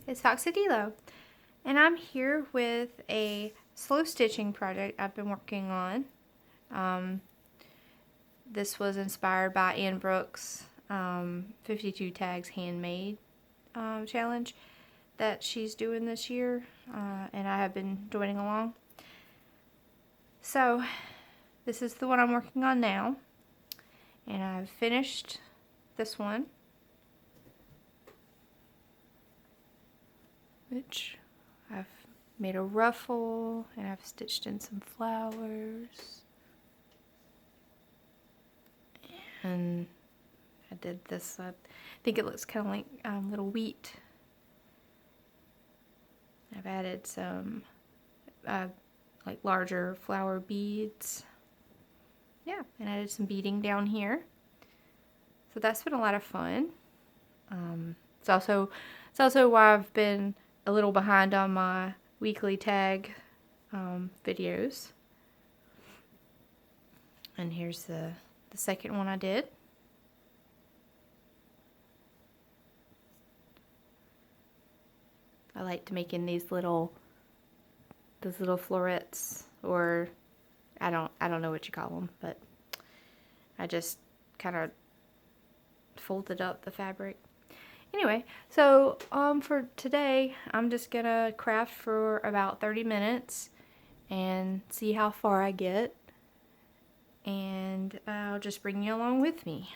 It's Foxadeello, and I'm here with a slow stitching project I've been working on. This was inspired by Ann Brooks' 52 tags handmade challenge that she's doing this year, and I have been joining along. So this is the one I'm working on now, and I've finished this one, which I've made a ruffle and I've stitched in some flowers, and I did this, I think it looks kind of like little wheat. I've added some like larger flower beads, yeah, and I did some beading down here, so that's been a lot of fun. It's also why I've been a little behind on my weekly tag videos. And here's the second one I did. I like to make in these little florets, or I don't know what you call them, but I just kind of folded up the fabric. Anyway, so for today, I'm just gonna craft for about 30 minutes and see how far I get, and I'll just bring you along with me.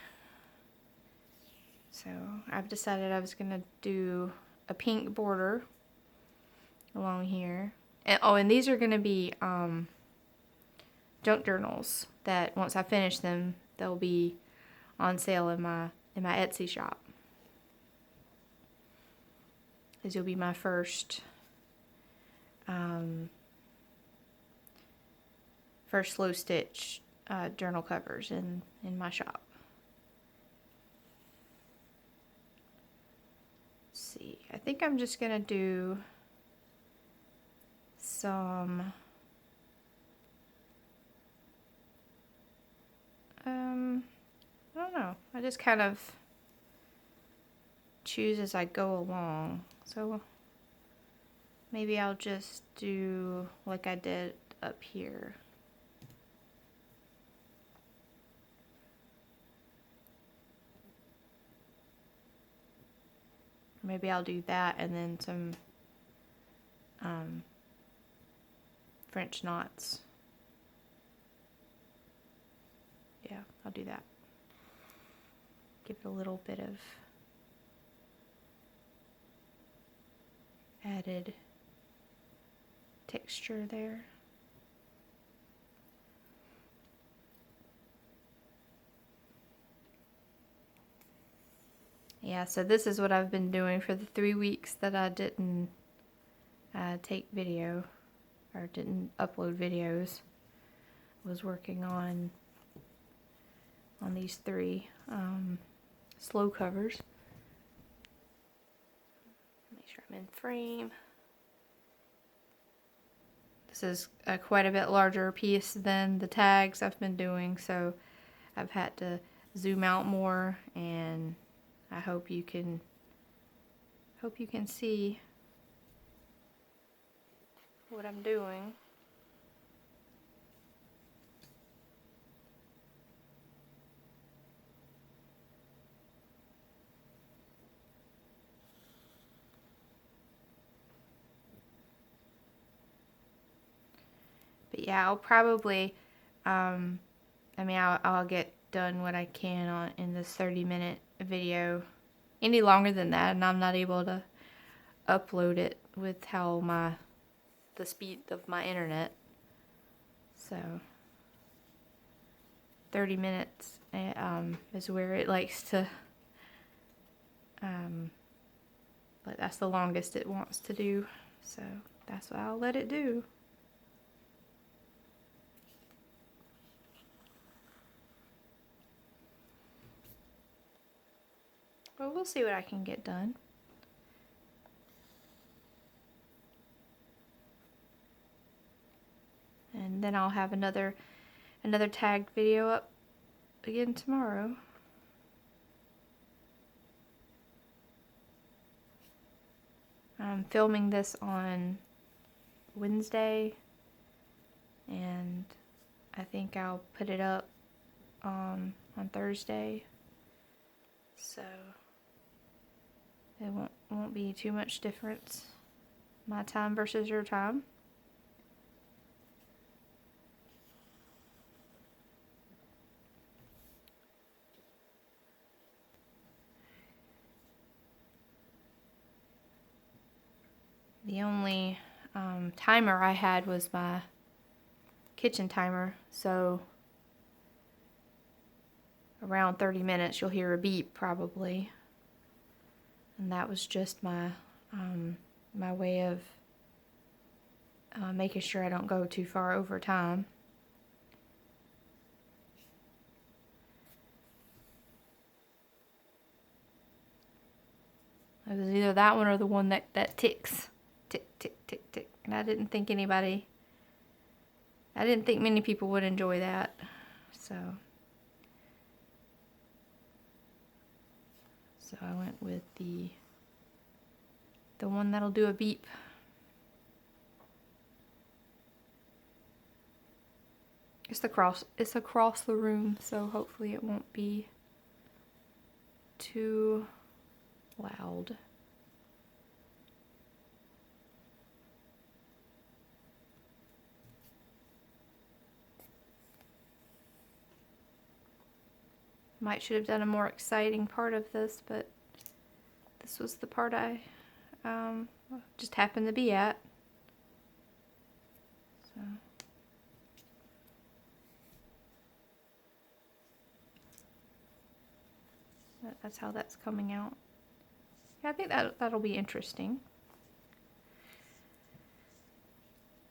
So I've decided I was gonna do a pink border along here, and these are gonna be junk journals that once I finish them, they'll be on sale in my Etsy shop. These will be my first slow stitch journal covers in my shop. Let's see, I think I'm just gonna do some I don't know, I just kind of choose as I go along. So maybe I'll just do like I did up here. Maybe I'll do that and then some French knots. Yeah, I'll do that. Give it a little bit of added texture there. Yeah, so this is what I've been doing for the 3 weeks that I didn't take video or didn't upload videos. I was working on these 3 slow covers. Make sure I'm in frame. This is quite a bit larger piece than the tags I've been doing, so I've had to zoom out more, and I hope you can see what I'm doing. But yeah, I'll probably I'll get done what I can in this 30-minute video. Any longer than that, and I'm not able to upload it with the speed of my internet. So 30 minutes is where it likes to but that's the longest it wants to do, so that's what I'll let it do. Well, we'll see what I can get done. And then I'll have another tagged video up again tomorrow. I'm filming this on Wednesday, and I think I'll put it up on Thursday, so it won't be too much difference, my time versus your time. The only timer I had was my kitchen timer, so around 30 minutes you'll hear a beep probably, and that was just my my way of making sure I don't go too far over time. It was either that one or the one that ticks. Tick, tick, tick, tick. And I didn't think many people would enjoy that. So I went with the one that'll do a beep. It's across the room, so hopefully it won't be too loud. Should have done a more exciting part of this, but this was the part I just happened to be at. So that's how that's coming out. Yeah, I think that'll be interesting.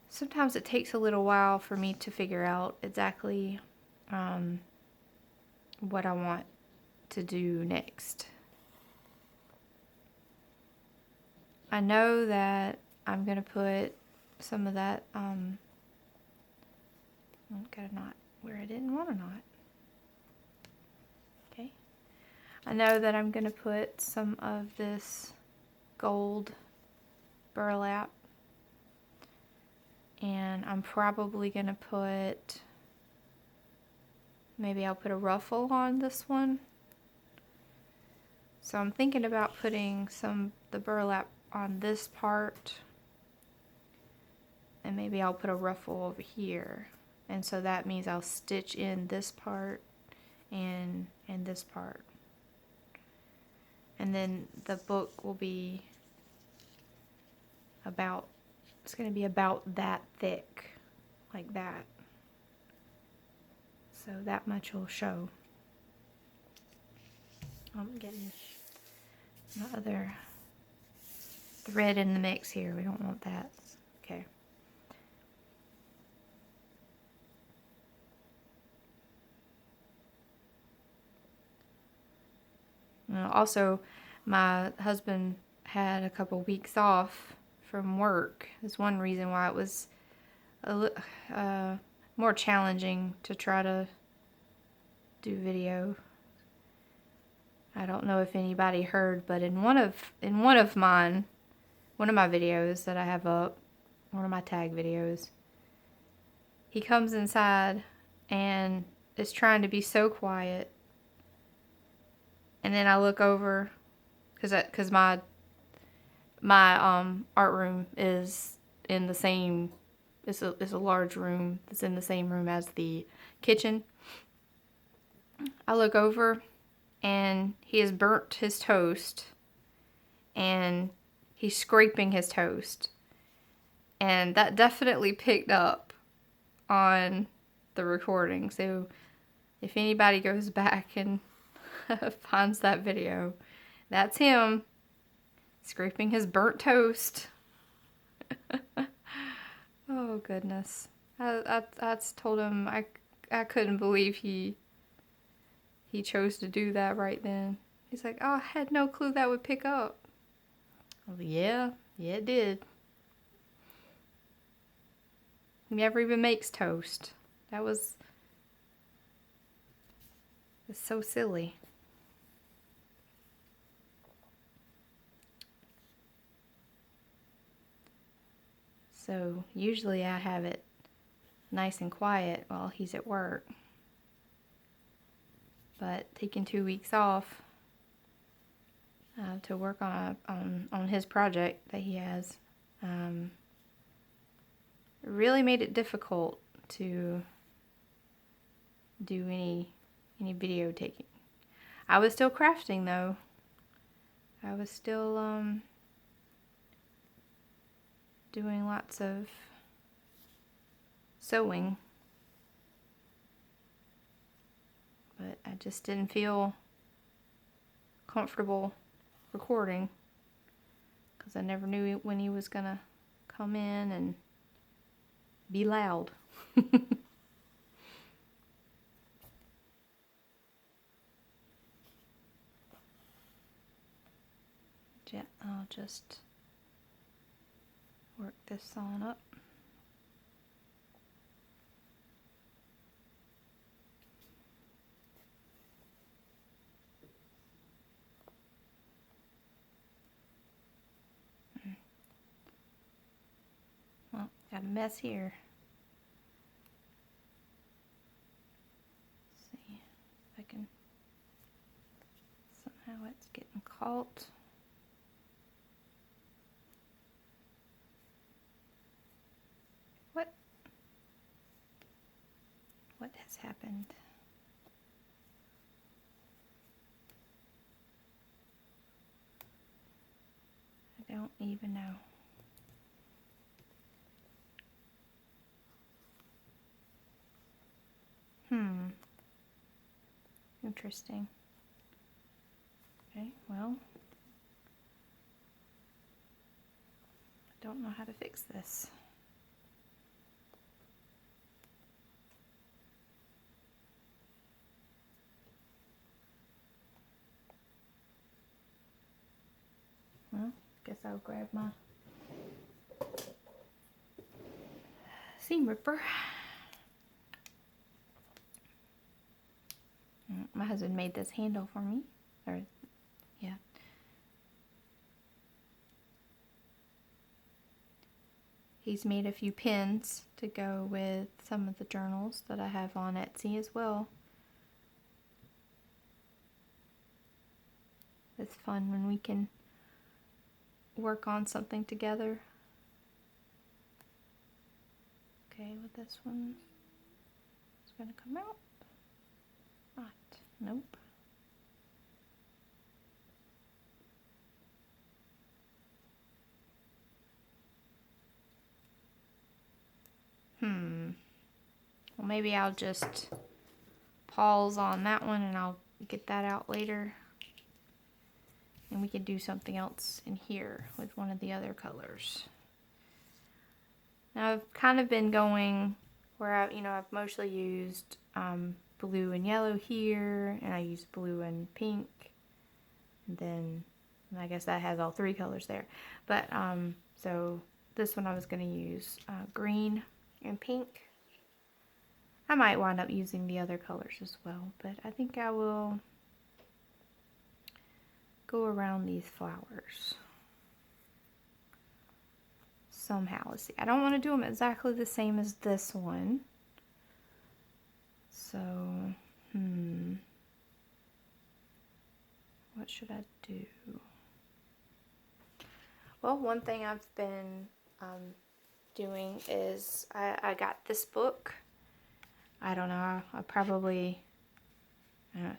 Sometimes it takes a little while for me to figure out exactly what I want to do next. I know that I'm gonna put some of that got a knot where I didn't want a knot. Okay. I know that I'm gonna put some of this gold burlap, and I'm probably gonna put, maybe I'll put a ruffle on this one. So I'm thinking about putting the burlap on this part, and maybe I'll put a ruffle over here. And so that means I'll stitch in this part and this part. And then the book will be it's going to be about that thick, like that. So that much will show. I'm getting my other thread in the mix here. We don't want that. Okay. Also, my husband had a couple weeks off from work. That's one reason why it was more challenging to try to do video. I don't know if anybody heard, but in one of my videos that I have up, one of my tag videos, he comes inside and is trying to be so quiet, and then I look over because my art room is in the same. It's a large room that's in the same room as the kitchen. I look over, and he has burnt his toast, and he's scraping his toast, and that definitely picked up on the recording. So if anybody goes back and finds that video, that's him scraping his burnt toast. Oh goodness. I told him I couldn't believe he chose to do that right then. He's like, oh, I had no clue that would pick up. I was like, yeah, it did. He never even makes toast. It's so silly. So usually I have it nice and quiet while he's at work. But taking 2 weeks off to work on his project that he has really made it difficult to do any video taking. I was still crafting though. I was still doing lots of sewing, but I just didn't feel comfortable recording because I never knew when he was gonna come in and be loud. Yeah, I'll just work this on up. Well, got a mess here. Let's see if I can, somehow it's getting caught. What has happened? I don't even know. Interesting. Okay, well, I don't know how to fix this. Well, guess I'll grab my seam ripper. My husband made this handle for me. Or, yeah. He's made a few pins to go with some of the journals that I have on Etsy as well. It's fun when we can work on something together. Okay, with this one, it's gonna come out. Not, nope. Well, maybe I'll just pause on that one and I'll get that out later. And we can do something else in here with one of the other colors. Now I've kind of been going where I've mostly used blue and yellow here, and I use blue and pink, and then I guess that has all 3 colors there. But so this one I was going to use green and pink. I might wind up using the other colors as well, but I think I will go around these flowers somehow. Let's see. I don't want to do them exactly the same as this one. So, what should I do? Well, one thing I've been doing is I got this book. I don't know, probably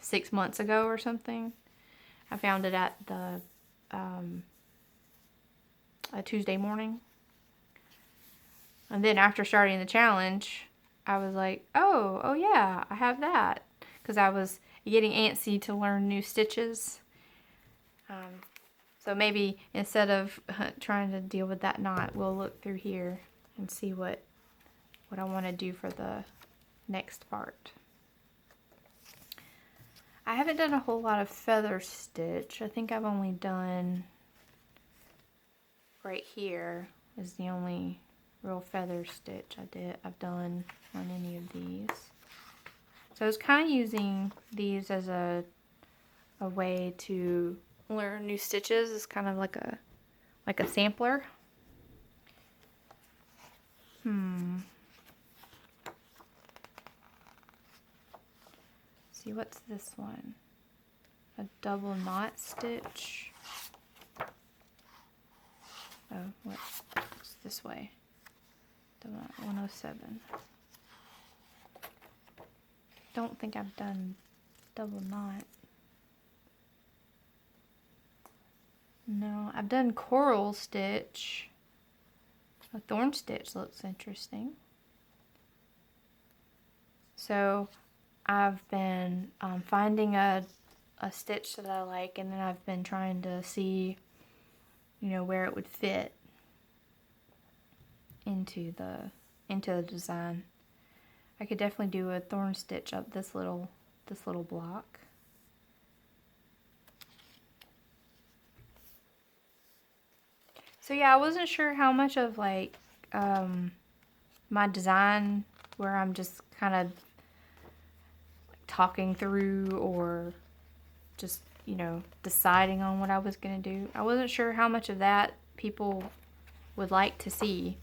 6 months ago or something. I found it at the a Tuesday morning. And then after starting the challenge, I was like, oh yeah, I have that. Because I was getting antsy to learn new stitches. So maybe instead of trying to deal with that knot, we'll look through here and see what I want to do for the next part. I haven't done a whole lot of feather stitch. I think I've only done right here is the only real feather stitch I've done on any of these. So I was kind of using these as a way to learn new stitches. It's kind of like a sampler. See, what's this one? A double knot stitch. Oh, what's this way? Double knot 107. Don't think I've done double knot. No, I've done coral stitch. A thorn stitch looks interesting. So I've been finding a stitch that I like, and then I've been trying to see, you know, where it would fit into the design. I could definitely do a thorn stitch up this little block. So yeah, I wasn't sure how much of like my design where I'm just kind of talking through or just, you know, deciding on what I was going to do. I wasn't sure how much of that people would like to see.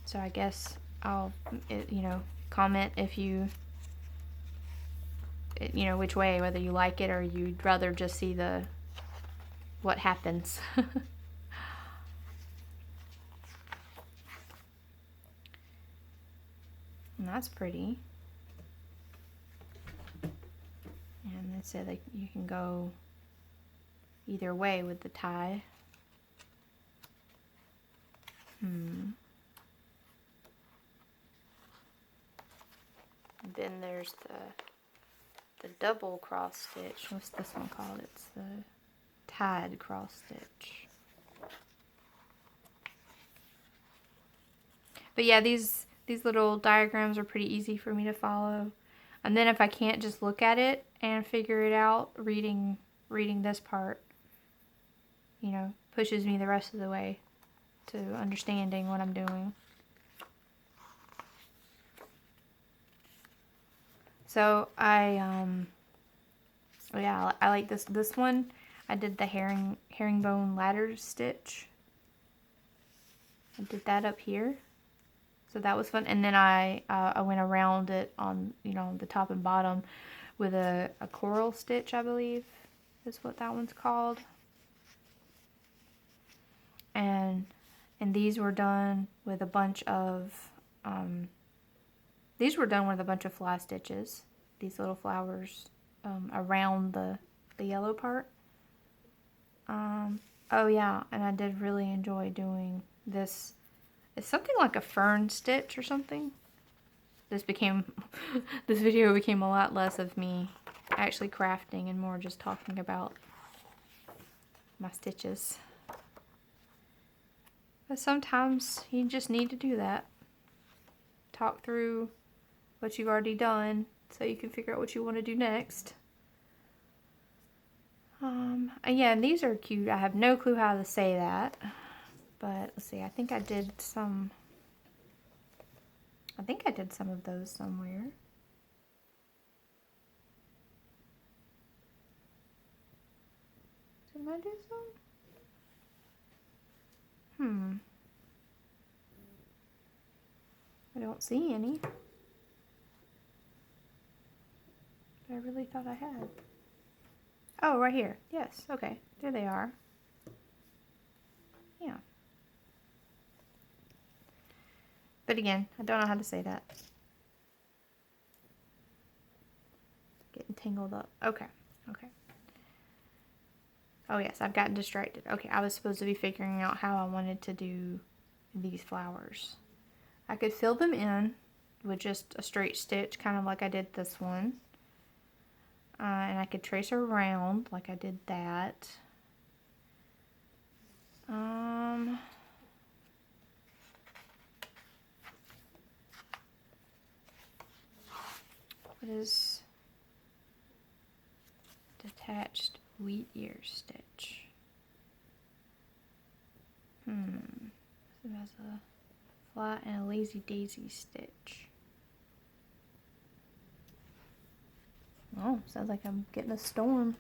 So I guess I'll, you know, comment if you, you know, which way, whether you like it or you'd rather just see what happens. And that's pretty. And it said like you can go either way with the tie. Then there's the double cross stitch. What's this one called? It's the tied cross stitch. But yeah, these little diagrams are pretty easy for me to follow. And then if I can't just look at it and figure it out, reading this part, you know, pushes me the rest of the way to understanding what I'm doing. So I like this one. I did the herringbone ladder stitch. I did that up here. So that was fun. And then I went around it on, you know, the top and bottom with a coral stitch, I believe is what that one's called. And these were done with a bunch of fly stitches. These little flowers around the yellow part. Oh yeah, and I did really enjoy doing this. It's something like a fern stitch or something. This video became a lot less of me actually crafting and more just talking about my stitches. But sometimes you just need to do that. Talk through what you've already done so you can figure out what you want to do next. Yeah, and these are cute. I have no clue how to say that. But let's see, I think I did some of those somewhere. Did I do some? I don't see any. But I really thought I had. Oh, right here. Yes, okay. There they are. Yeah. But again, I don't know how to say that. Getting tangled up. Okay. Oh yes, I've gotten distracted. Okay, I was supposed to be figuring out how I wanted to do these flowers. I could fill them in with just a straight stitch, kind of like I did this one. And I could trace around like I did that. What is detached wheat ear stitch? So that's a flat and a lazy daisy stitch. Oh, sounds like I'm getting a storm.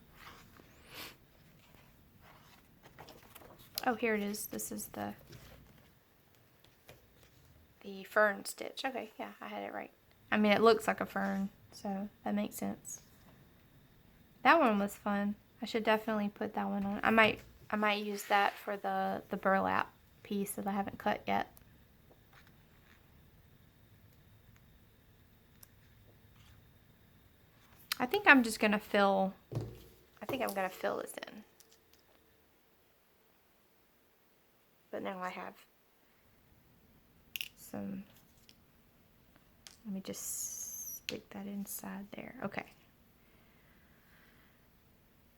Oh, here it is. This is the the fern stitch. Okay, yeah, I had it right. I mean, it looks like a fern, so that makes sense. That one was fun. I should definitely put that one on. I might use that for the burlap piece that I haven't cut yet. I think I'm just gonna fill. I think I'm gonna fill this in. But now I have some. Let me just stick that inside there. Okay.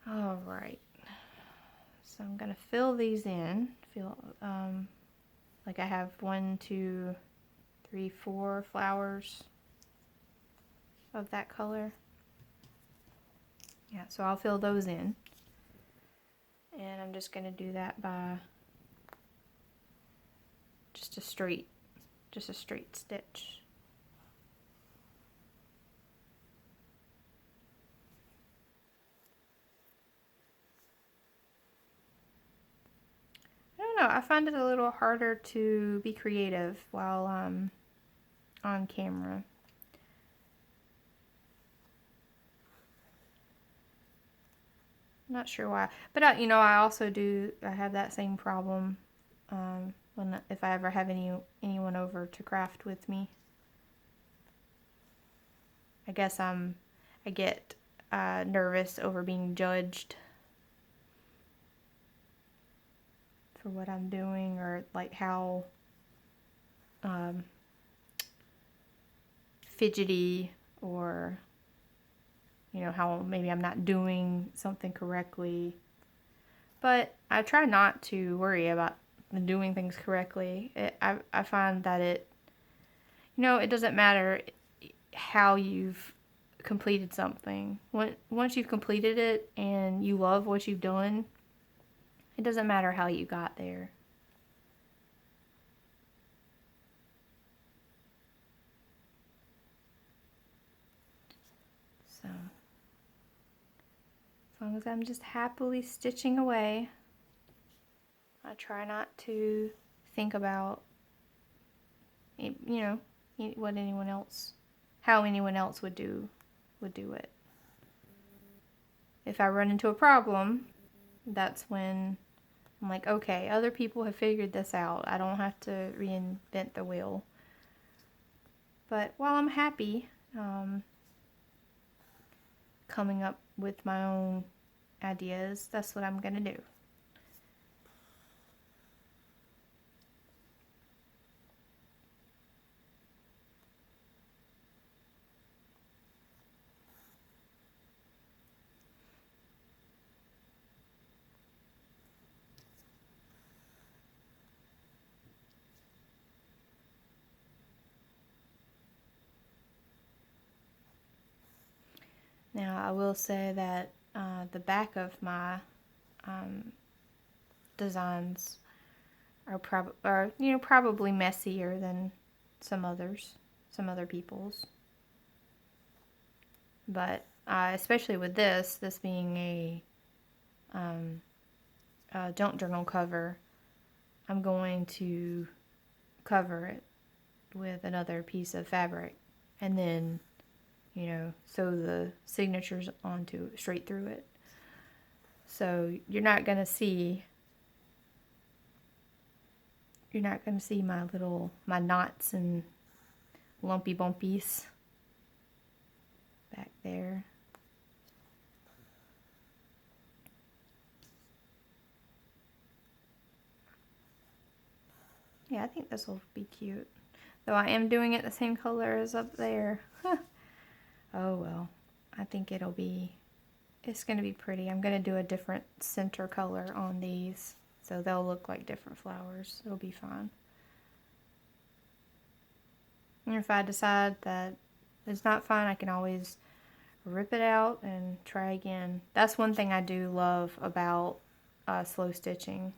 All right. So I'm gonna fill these in. Like I have 1, 2, 3, 4 flowers of that color. Yeah, so I'll fill those in. And I'm just gonna do that by just a straight stitch. I don't know, I find it a little harder to be creative while on camera. I'm not sure why, but I also I have that same problem if I ever have anyone over to craft with me. I guess I get nervous over being judged for what I'm doing, or like how fidgety, or how maybe I'm not doing something correctly. But I try not to worry about doing things correctly. I find that it doesn't matter how you've completed something. Once you've completed it and you love what you've done, it doesn't matter how you got there. So, as long as I'm just happily stitching away, I try not to think about, what how anyone else would do it. If I run into a problem, that's when I'm like, okay, other people have figured this out. I don't have to reinvent the wheel. But while I'm happy coming up with my own ideas, that's what I'm gonna do. Now, I will say that the back of my designs are probably messier than some other people's. But especially with this being a junk journal cover, I'm going to cover it with another piece of fabric, and then sew the signatures straight through it. So you're not gonna see my knots and lumpy bumpies back there. Yeah, I think this will be cute. Though I am doing it the same color as up there. Oh well, I think it's gonna be pretty. I'm gonna do a different center color on these, so they'll look like different flowers. It'll be fine. And if I decide that it's not fine, I can always rip it out and try again. That's one thing I do love about slow stitching,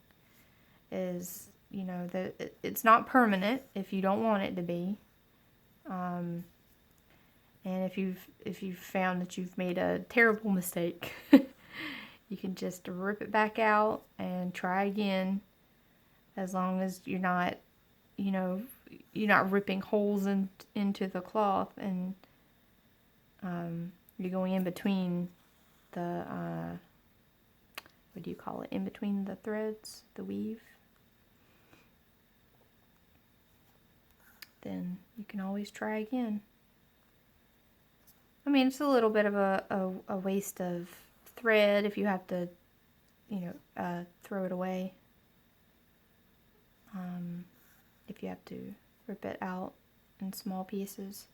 is that it's not permanent if you don't want it to be. And if you've found that you've made a terrible mistake, you can just rip it back out and try again, as long as you're not, you're not ripping holes into the cloth, and you're going in between the what do you call it? In between the threads, the weave. Then you can always try again. I mean, it's a little bit of a waste of thread if you have to, throw it away. If you have to rip it out in small pieces.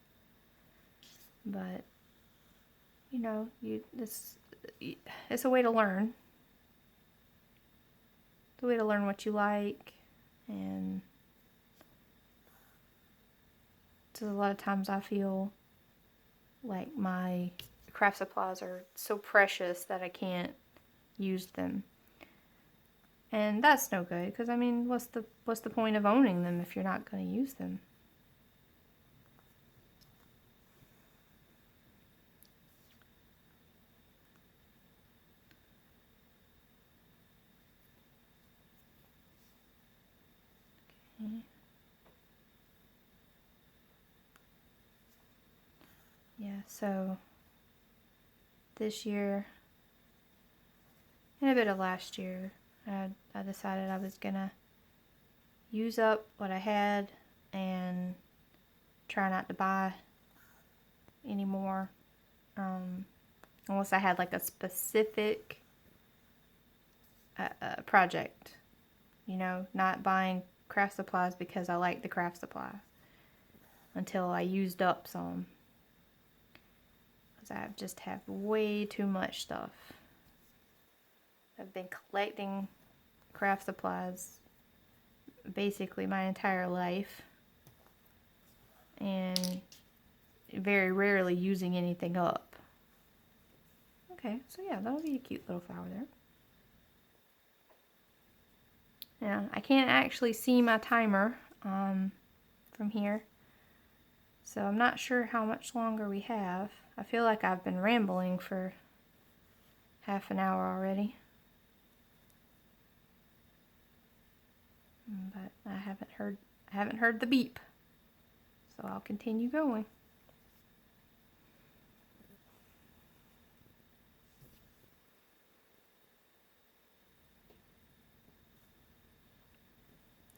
But, it's a way to learn. It's a way to learn what you like, and so a lot of times I feel like my craft supplies are so precious that I can't use them. And that's no good, because I mean, what's the point of owning them if you're not going to use them? Okay. Yeah, so this year and a bit of last year, I decided I was gonna use up what I had and try not to buy anymore, unless I had like a specific project, not buying craft supplies because I like the craft supply until I used up some, because I just have way too much stuff. I've been collecting craft supplies basically my entire life, and very rarely using anything up. Okay, so yeah, that'll be a cute little flower there. Now, I can't actually see my timer from here, so I'm not sure how much longer we have. I feel like I've been rambling for half an hour already. But I haven't heard the beep, so I'll continue going.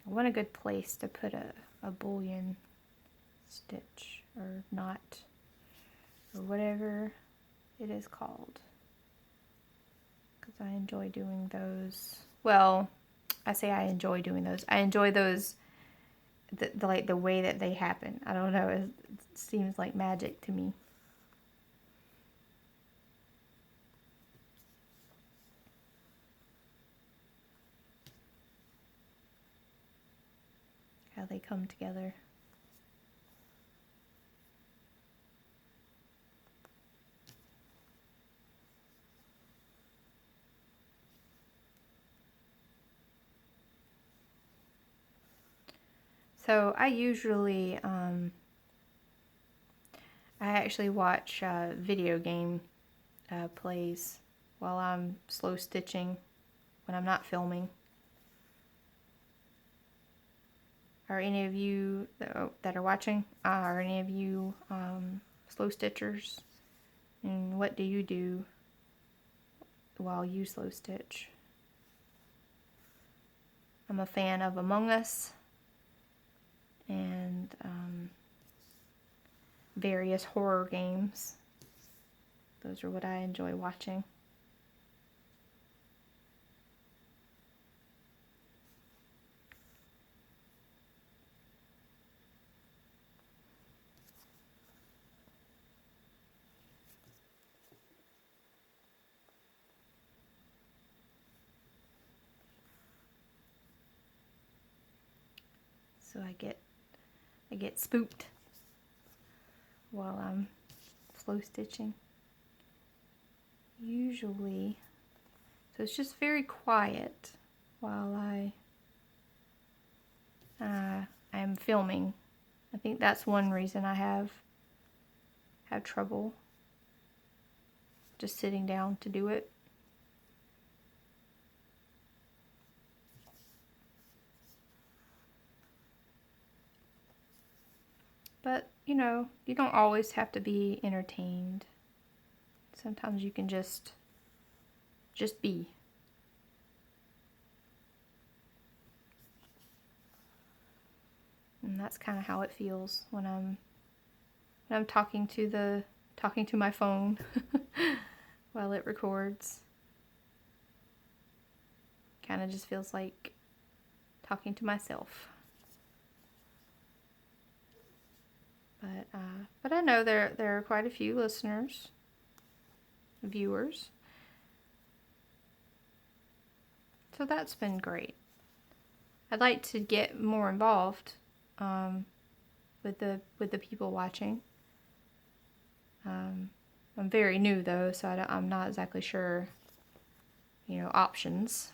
I want a good place to put a bullion stitch or knot or whatever it is called, because I enjoy doing those. Well, I say I enjoy doing those. I enjoy those, the way that they happen. I don't know. It seems like magic to me. How they come together. So I usually, I actually watch video game plays while I'm slow stitching when I'm not filming. Are any of you that are watching, are any of you slow stitchers? And what do you do while you slow stitch? I'm a fan of Among Us and various horror games. Those are what I enjoy watching. So I get spooked while I'm slow stitching. Usually, so it's just very quiet while I'm filming. I think that's one reason I have trouble just sitting down to do it. But, you know, you don't always have to be entertained. Sometimes you can just be. And that's kind of how it feels when I'm talking to my phone while it records. Kind of just feels like talking to myself. But I know there are quite a few listeners, viewers. So that's been great. I'd like to get more involved with the people watching. I'm very new though, so I'm not exactly sure, you know, options.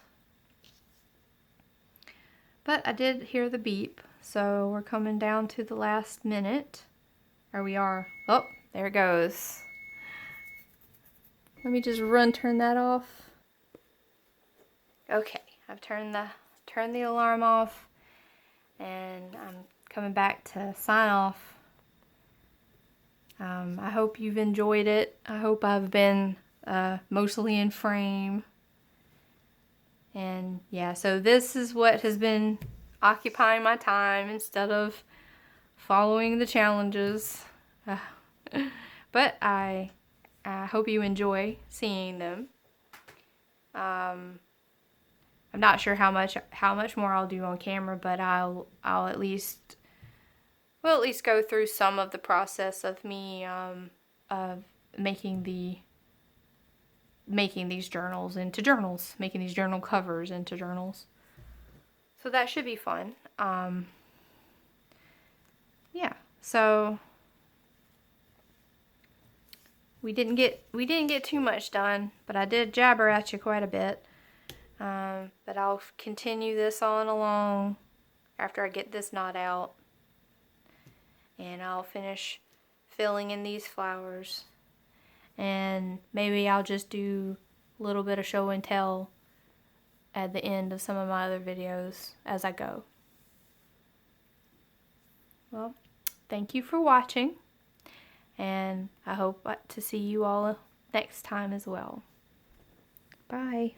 But I did hear the beep, so we're coming down to the last minute. Or we are. Oh, there it goes. Let me just turn that off. Okay, I've turned the alarm off, and I'm coming back to sign off. I hope you've enjoyed it. I hope I've been mostly in frame. And yeah, so this is what has been occupying my time instead of following the challenges. But I hope you enjoy seeing them. I'm not sure how much more I'll do on camera, but I'll at least go through some of the process of me of making these journals into journals, making these journal covers into journals. So that should be fun. Yeah. So we didn't get too much done, but I did jabber at you quite a bit. But I'll continue this on along after I get this knot out, and I'll finish filling in these flowers, and maybe I'll just do a little bit of show and tell at the end of some of my other videos as I go. Well, thank you for watching, and I hope to see you all next time as well. Bye.